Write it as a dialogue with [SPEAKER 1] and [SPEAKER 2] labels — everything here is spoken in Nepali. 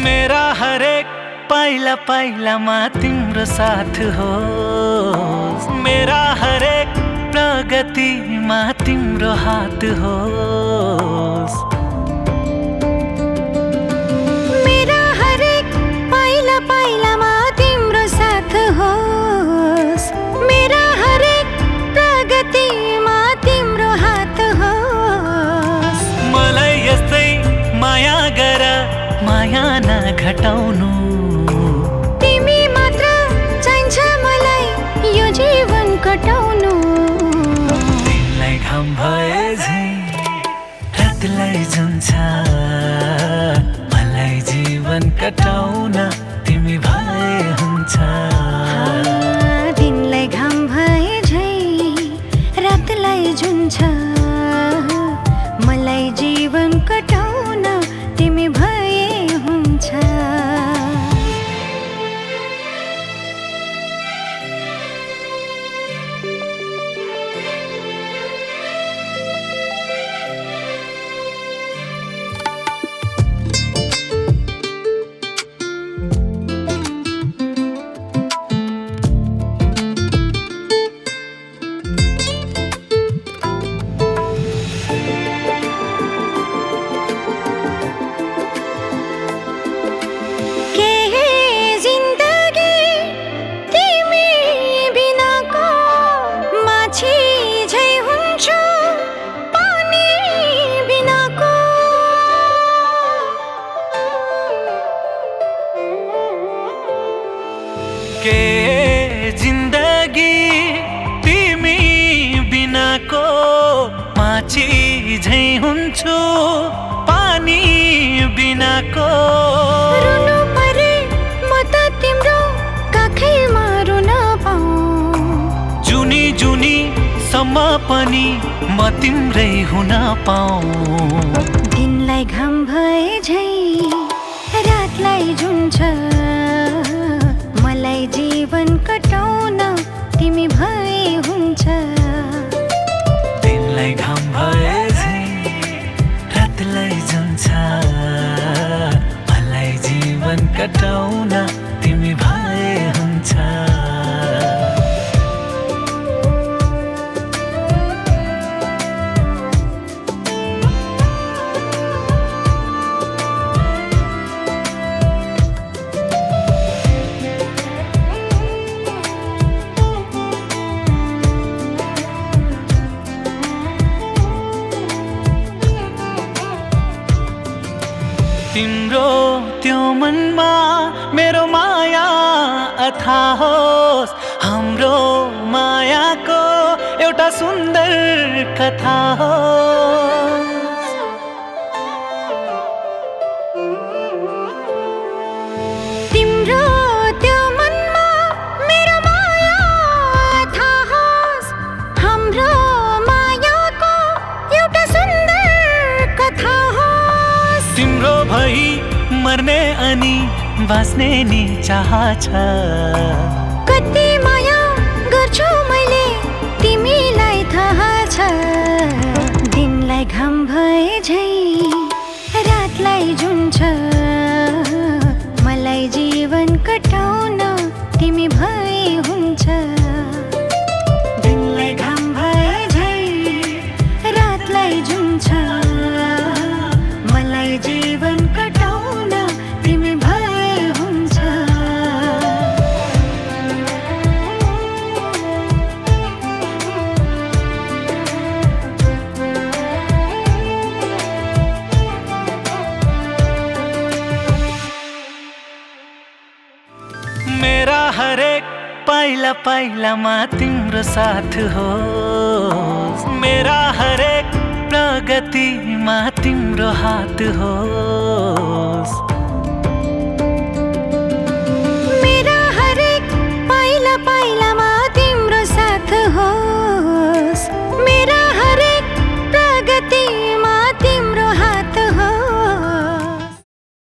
[SPEAKER 1] मेरा हरेक पाइला पाइलामा तिम्रो साथ हो। मेरा हरेक प्रगतिमा तिम्रो हात हो।
[SPEAKER 2] मेरा हरेक पाइला पाइलामा तिम्रो साथ होस्। मेरा हरेक प्रगतिमा तिम्रो हात होस्।
[SPEAKER 1] मलाई यस्तै माया गर, माया नघटाउनु।
[SPEAKER 2] तिमी मात्र चाहिन्छ मलाई यो जीवन कटाउनु।
[SPEAKER 1] दिनलाई घाम भए झै रातलाई जुन्छ, मलाई जीवन कटाउन तिमी भए हुन्छ।
[SPEAKER 2] दिनलाई घाम भए झै रातलाई जुन्छ, मलाई जीवन कटाउन तिमी भए हुन्छ।
[SPEAKER 1] के जिन्दगी तिमी बिनाको माछी झै हुन्छु, पानी बिनाको।
[SPEAKER 2] रुनु परे म त तिम्रो काखैमा रुन पाऊँ।
[SPEAKER 1] जुनी जुनी सम्म पनि म तिम्रै हुन पाऊँ।
[SPEAKER 2] दिनलाई घाम भए झै रातलाई जुन्छ, मलाई जीवन कटाउन तिमी भए हुन्छ।
[SPEAKER 1] दिनलाई घाम भए झै रातलाई जुन्छ, मलाई जीवन कटाउन तिमी भए हुन्छ। तिम्रो त्यो मनमा मेरो माया अथाह होस्, हाम्रो मायाको एउटा सुन्दर कथा होस्।
[SPEAKER 2] तिम्रो त्यो मनमा मेरो माया अथाह होस्, हाम्रो मायाको एउटा सुन्दर कथा होस्।
[SPEAKER 1] तिम्रो भई मर्ने अनि बाँच्ने नि चाह छ।
[SPEAKER 2] कति माया गर्छु मैले तिमीलाई थाहा छ। दिनलाई घाम भए झै रातलाई जुन्छ, मलाई जीवन कटाउन तिमी भए हुन्छ। दिनलाई घाम भए झै रातलाई जुन्छ, मलाई जीवन कटाउन तिमी भए हुन्छ।
[SPEAKER 1] मेरा हरेक पाइला पाइलामा तिम्रो साथ हो। मेरा हरेक प्रगतिमा तिम्रो हात हो।